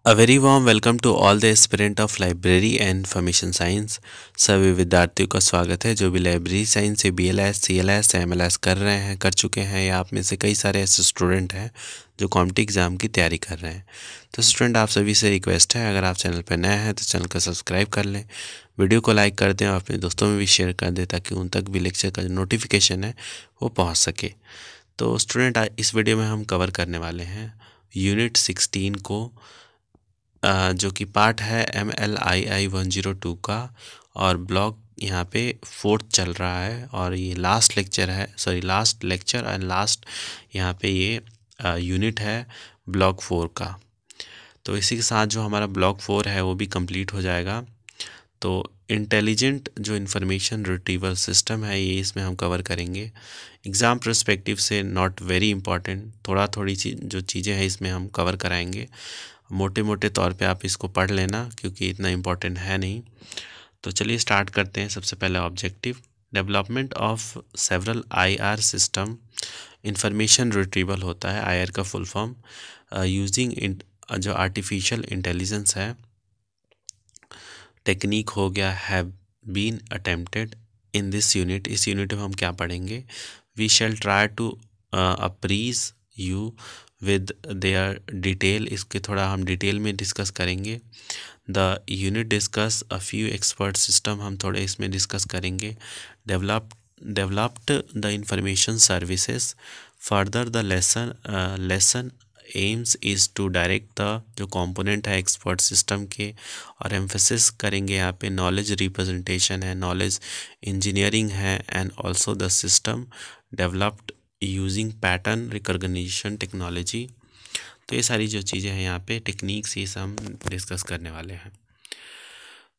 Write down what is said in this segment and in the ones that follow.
A very warm welcome to all the aspirant of library and information science। सभी विद्यार्थियों का स्वागत है जो भी लाइब्रेरी साइंस से BLS, CLS, MLS कर रहे हैं, कर चुके हैं, या आप में से कई सारे ऐसे स्टूडेंट हैं जो कॉम्पिटिटिव एग्ज़ाम की तैयारी कर रहे हैं। तो स्टूडेंट, आप सभी से रिक्वेस्ट है, अगर आप चैनल पर नए हैं तो चैनल को सब्सक्राइब कर लें, वीडियो को लाइक कर दें और अपने दोस्तों में भी शेयर कर दें ताकि उन तक भी लेक्चर का जो नोटिफिकेशन है वो पहुँच सके। तो स्टूडेंट, इस वीडियो में हम कवर करने वाले हैं यूनिट 16 को, जो कि पार्ट है MLII 102 का, और ब्लॉक यहाँ पे 4th चल रहा है और ये लास्ट लेक्चर है, लास्ट लेक्चर एंड लास्ट यहाँ पे ये यूनिट है ब्लॉक 4 का। तो इसी के साथ जो हमारा ब्लॉक 4 है वो भी कंप्लीट हो जाएगा। तो इंटेलिजेंट जो इन्फॉर्मेशन रिट्रीवल सिस्टम है ये इसमें हम कवर करेंगे। एग्ज़ाम पर्सपेक्टिव से नॉट वेरी इंपॉर्टेंट, थोड़ी सी जो चीज़ें हैं इसमें हम कवर कराएंगे। मोटे मोटे तौर पे आप इसको पढ़ लेना क्योंकि इतना इम्पोर्टेंट है नहीं। तो चलिए स्टार्ट करते हैं। सबसे पहले objective, development of several IR system. Information retrieval होता है IR का फुल फॉर्म, यूजिंग जो आर्टिफिशियल इंटेलिजेंस है, टेक्निक हो गया, have been attempted in this unit. इस यूनिट में हम क्या पढ़ेंगे? We shall try to apprise you with their detail. इसके थोड़ा हम डिटेल में डिस्कस करेंगे। The unit discuss a few expert system, हम थोड़े इसमें डिस्कस करेंगे। Developed the information services. Further the lesson aims is to direct the जो कंपोनेंट है एक्सपर्ट सिस्टम के, और एम्फेसिस करेंगे यहाँ पे नॉलेज रिप्रेजेंटेशन है, नॉलेज इंजीनियरिंग है, and also the system developed using pattern recognition technology. तो ये सारी जो चीज़ें हैं यहाँ पे टेक्निक्स, ये सब हम डिस्कस करने वाले हैं।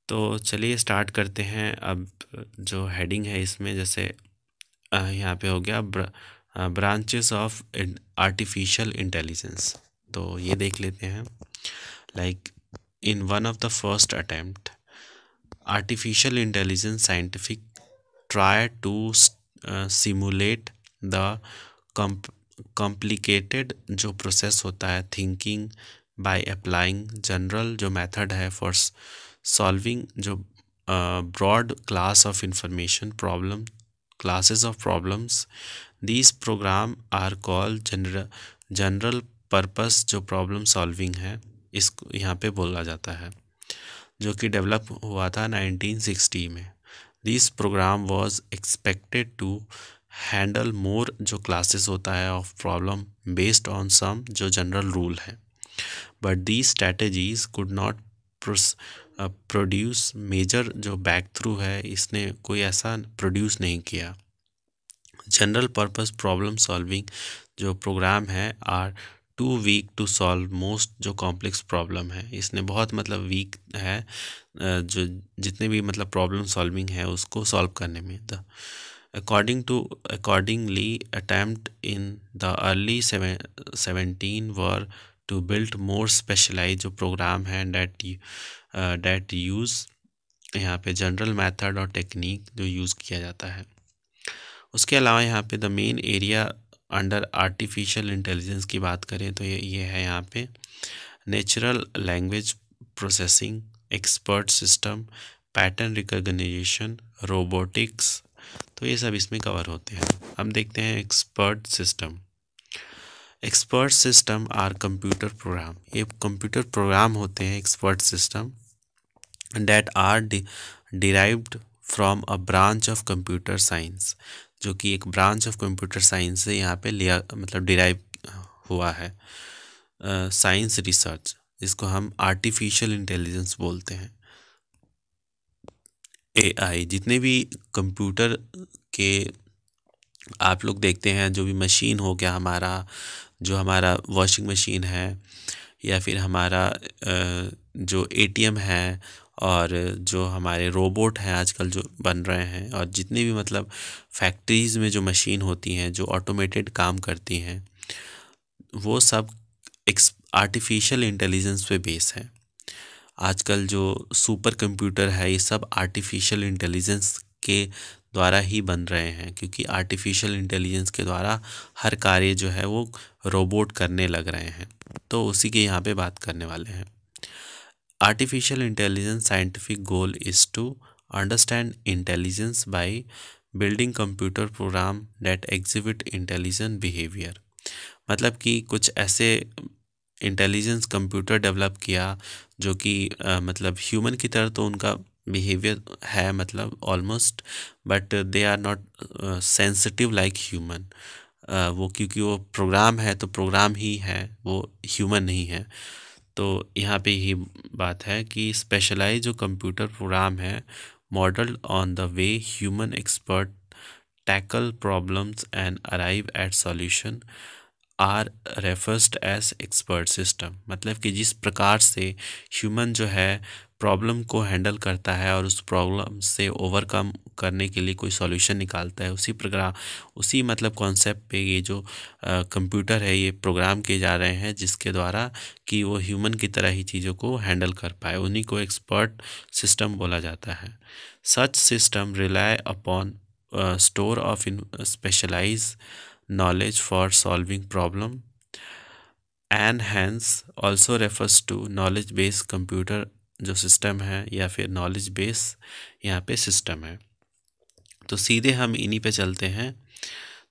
तो चलिए स्टार्ट करते हैं। अब जो हेडिंग है इसमें, जैसे यहाँ पे हो गया ब्रांचेस ऑफ आर्टिफिशियल इंटेलिजेंस। तो ये देख लेते हैं। Like in one of the first attempt, artificial intelligence scientific try to simulate the complicated जो प्रोसेस होता है थिंकिंग बाय अप्लाइंग जनरल जो मेथड है फॉर सॉल्विंग जो broad class of information problem, classes of problems. These program are called general purpose जो problem solving है, इसको यहाँ पे बोला जाता है, जो कि डेवलप हुआ था 1960 में। This program was expected to handle more जो क्लासेस होता है of problem based on some जो जनरल रूल है, but these strategies could not produce major जो बैक थ्रू है, इसने कोई ऐसा प्रोड्यूस नहीं किया। जनरल पर्पस प्रॉब्लम सॉल्विंग जो प्रोग्राम है are too weak to solve most जो कॉम्प्लेक्स प्रॉब्लम है, इसने बहुत मतलब वीक है जो जितने भी मतलब प्रॉब्लम सॉल्विंग है उसको सॉल्व करने में। The accordingly attempt in the early 17 were to build more specialized जो प्रोग्राम है that use यहाँ पे जनरल मेथड और टेक्निक जो यूज़ किया जाता है। उसके अलावा यहाँ पे the main area under artificial intelligence की बात करें तो ये है यहाँ पे natural language processing, expert system, pattern recognition, robotics. तो ये सब इसमें कवर होते हैं। हम देखते हैं expert system. Expert system are computer program, ये कंप्यूटर प्रोग्राम होते हैं expert system that are derived from a branch of computer science, जो कि एक ब्रांच ऑफ कंप्यूटर साइंस से यहाँ पे लिया मतलब डिराइव हुआ है। साइंस रिसर्च, जिसको हम आर्टिफिशियल इंटेलिजेंस बोलते हैं। AI, जितने भी कंप्यूटर के आप लोग देखते हैं, जो भी मशीन हो गया हमारा, जो हमारा वॉशिंग मशीन है, या फिर हमारा जो ATM है, और जो हमारे रोबोट हैं आजकल जो बन रहे हैं, और जितने भी मतलब फैक्ट्रीज़ में जो मशीन होती हैं जो ऑटोमेटेड काम करती हैं, वो सब आर्टिफिशियल इंटेलिजेंस पे बेस है। आजकल जो सुपर कंप्यूटर है ये सब आर्टिफिशियल इंटेलिजेंस के द्वारा ही बन रहे हैं, क्योंकि आर्टिफिशियल इंटेलिजेंस के द्वारा हर कार्य जो है वो रोबोट करने लग रहे हैं। तो उसी के यहाँ पे बात करने वाले हैं। Artificial intelligence scientific goal is to understand intelligence by building computer program that exhibit intelligent behavior। मतलब कि कुछ ऐसे इंटेलिजेंस कंप्यूटर डेवलप किया जो कि मतलब ह्यूमन की तरह तो उनका बिहेवियर है, मतलब almost, but they are not sensitive like human. वो क्योंकि वो प्रोग्राम है तो प्रोग्राम ही है, वो ह्यूमन नहीं है। तो यहाँ पे यही बात है कि स्पेशलाइज जो कंप्यूटर प्रोग्राम है modelled on the way human expert tackle problems and arrive at solution are referred as expert system. मतलब कि जिस प्रकार से ह्यूमन जो है प्रॉब्लम को हैंडल करता है और उस प्रॉब्लम से ओवरकम करने के लिए कोई सॉल्यूशन निकालता है, उसी प्रोग्राम उसी मतलब कॉन्सेप्ट पे ये जो कंप्यूटर है ये प्रोग्राम किए जा रहे हैं, जिसके द्वारा कि वो ह्यूमन की तरह ही चीज़ों को हैंडल कर पाए। उन्हीं को एक्सपर्ट सिस्टम बोला जाता है। Such system rely upon store of specialise knowledge for solving problem and hence also refers to knowledge based computer जो सिस्टम है या फिर नॉलेज बेस यहाँ पे सिस्टम है। तो सीधे हम इन्हीं पे चलते हैं।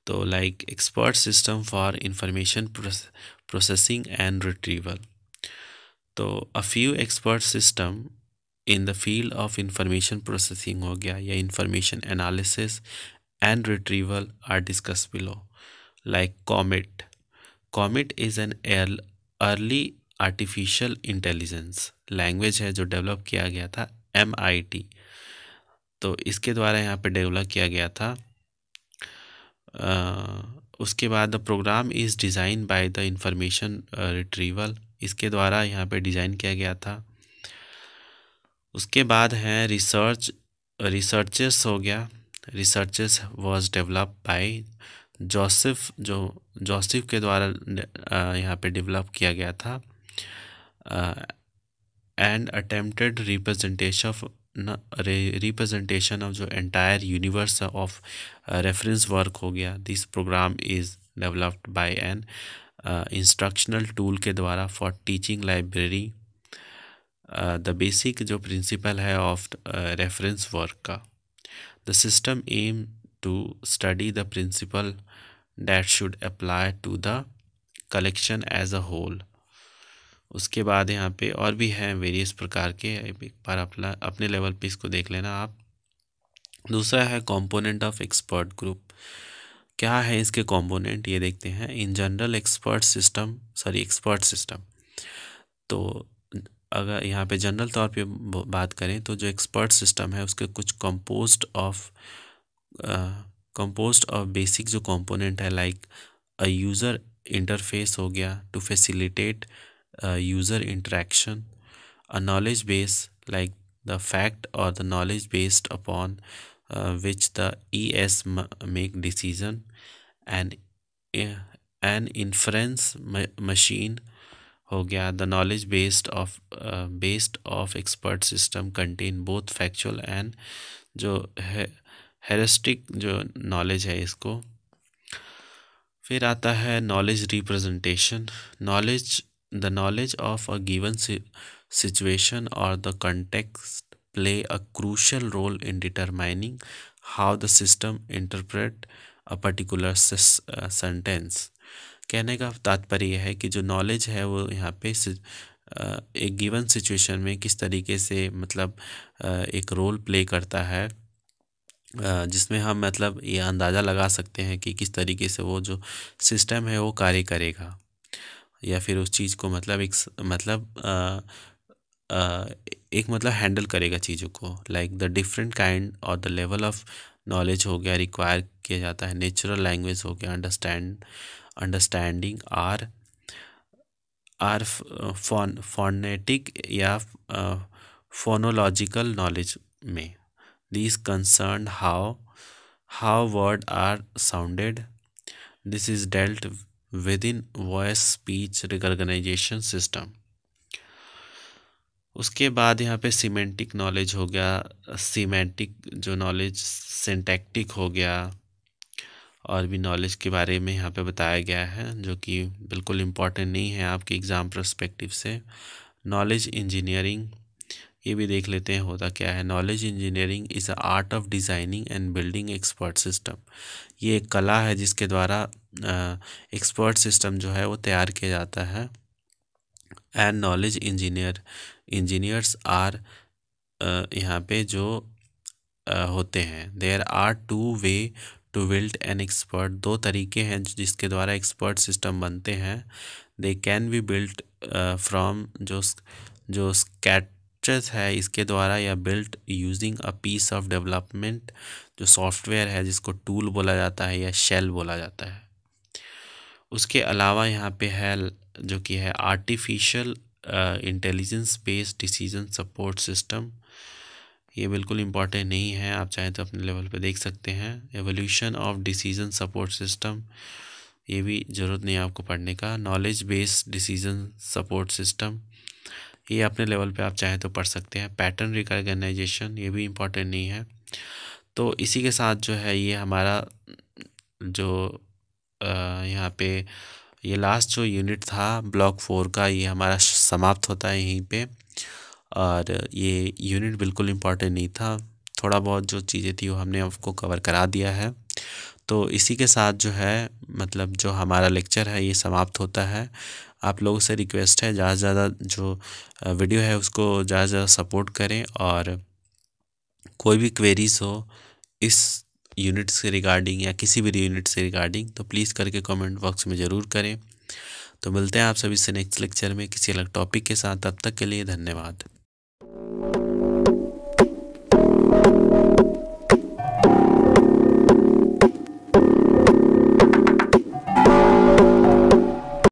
तो like expert system for information processing and retrieval. तो a few expert system in the field of information processing हो गया या information analysis and retrieval are discuss below. like Comet. Comet is an early artificial intelligence language है जो develop किया गया था MIT। तो इसके द्वारा यहाँ पे डेवलप किया गया था। उसके बाद the program is designed by the information retrieval, इसके द्वारा यहाँ पे डिज़ाइन किया गया था। उसके बाद है रिसर्चर्स हो गया। Researchers was develop by Joseph के द्वारा यहाँ पे डेवलप किया गया था। एंड अटेम्प्टेड रिप्रेजेंटेशन ऑफ जो entire universe of reference work हो गया। This program is developed by an instructional tool के द्वारा for teaching library. The basic जो प्रिंसिपल है ऑफ रेफरेंस वर्क का, the system aim to study the principle that should apply to the collection as a whole। उसके बाद यहाँ पे और भी हैं वेरियस प्रकार के, एक बार अपने लेवल पे इसको देख लेना आप। दूसरा है कंपोनेंट ऑफ एक्सपर्ट ग्रुप। क्या है इसके कंपोनेंट ये देखते हैं। In general expert system. तो अगर यहाँ पे जनरल तौर पे बात करें तो जो एक्सपर्ट सिस्टम है उसके कुछ कंपोज्ड ऑफ बेसिक जो कंपोनेंट है, लाइक अ यूज़र इंटरफेस हो गया to facilitate user interaction, a knowledge base like the fact और the knowledge based upon which the ES make decision, an inference machine हो गया। The knowledge based of expert system contain both factual and जो है heuristic जो knowledge है इसको। फिर आता है knowledge representation. The knowledge of a given situation और the context play a crucial role in determining how the system interpret a particular sentence. कहने का तात्पर्य यह है कि जो नॉलेज है वो यहाँ पे एक गिवन सिचुएशन में किस तरीके से मतलब एक रोल प्ले करता है, जिसमें हम मतलब ये अंदाज़ा लगा सकते हैं कि किस तरीके से वो जो सिस्टम है वो कार्य करेगा, या फिर उस चीज़ को मतलब एक मतलब हैंडल करेगा चीज़ों को। लाइक द डिफरेंट काइंड और द लेवल ऑफ नॉलेज हो गया रिक्वायर किया जाता है। नेचुरल लैंग्वेज हो गया, अंडरस्टैंडिंग आर फोनेटिक या फोनोलॉजिकल नॉलेज में। These concern how words are sounded. This is dealt within voice speech recognition system। उसके बाद यहाँ पे सिमेंटिक नॉलेज हो गया। सिमेंटिक जो नॉलेज सिंटैक्टिक हो गया, और भी नॉलेज के बारे में यहाँ पे बताया गया है जो कि बिल्कुल इम्पोर्टेंट नहीं है आपके एग्ज़ाम पर्सपेक्टिव से। नॉलेज इंजीनियरिंग, ये भी देख लेते हैं होता क्या है। Knowledge engineering is a art of designing and building expert system. ये एक कला है जिसके द्वारा एक्सपर्ट सिस्टम जो है वो तैयार किया जाता है। एंड नॉलेज इंजीनियर्स आर, यहाँ पे जो होते हैं, there are two way to build an expert, दो तरीके हैं जिसके द्वारा एक्सपर्ट सिस्टम बनते हैं। They can be built from, जो स्केचेस है इसके द्वारा, या built using a piece of development, जो सॉफ्टवेयर है जिसको टूल बोला जाता है या शेल बोला जाता है। उसके अलावा यहाँ पे है जो कि है artificial intelligence based decision support system. ये बिल्कुल इम्पॉर्टेंट नहीं है, आप चाहें तो अपने लेवल पे देख सकते हैं। Evolution of decision support system, ये भी ज़रूरत नहीं है आपको पढ़ने का। Knowledge based decision support system, ये अपने लेवल पे आप चाहें तो पढ़ सकते हैं। पैटर्न रिकॉग्नाइजेशन, ये भी इम्पॉर्टेंट नहीं है। तो इसी के साथ जो है ये हमारा जो यहाँ पे ये लास्ट जो यूनिट था ब्लॉक 4 का, ये हमारा समाप्त होता है यहीं पे। और ये यूनिट बिल्कुल इम्पॉर्टेंट नहीं था, थोड़ा बहुत जो चीज़ें थी वो हमने आपको कवर करा दिया है। तो इसी के साथ जो है मतलब जो हमारा लेक्चर है ये समाप्त होता है। आप लोगों से रिक्वेस्ट है ज़्यादा से ज़्यादा जो वीडियो है उसको ज़्यादा से ज़्यादा सपोर्ट करें, और कोई भी क्वेरीज हो इस यूनिट से रिगार्डिंग या किसी भी यूनिट से रिगार्डिंग, तो प्लीज़ करके कमेंट बॉक्स में ज़रूर करें। तो मिलते हैं आप सभी से नेक्स्ट लेक्चर में किसी अलग टॉपिक के साथ, तब तक के लिए धन्यवाद।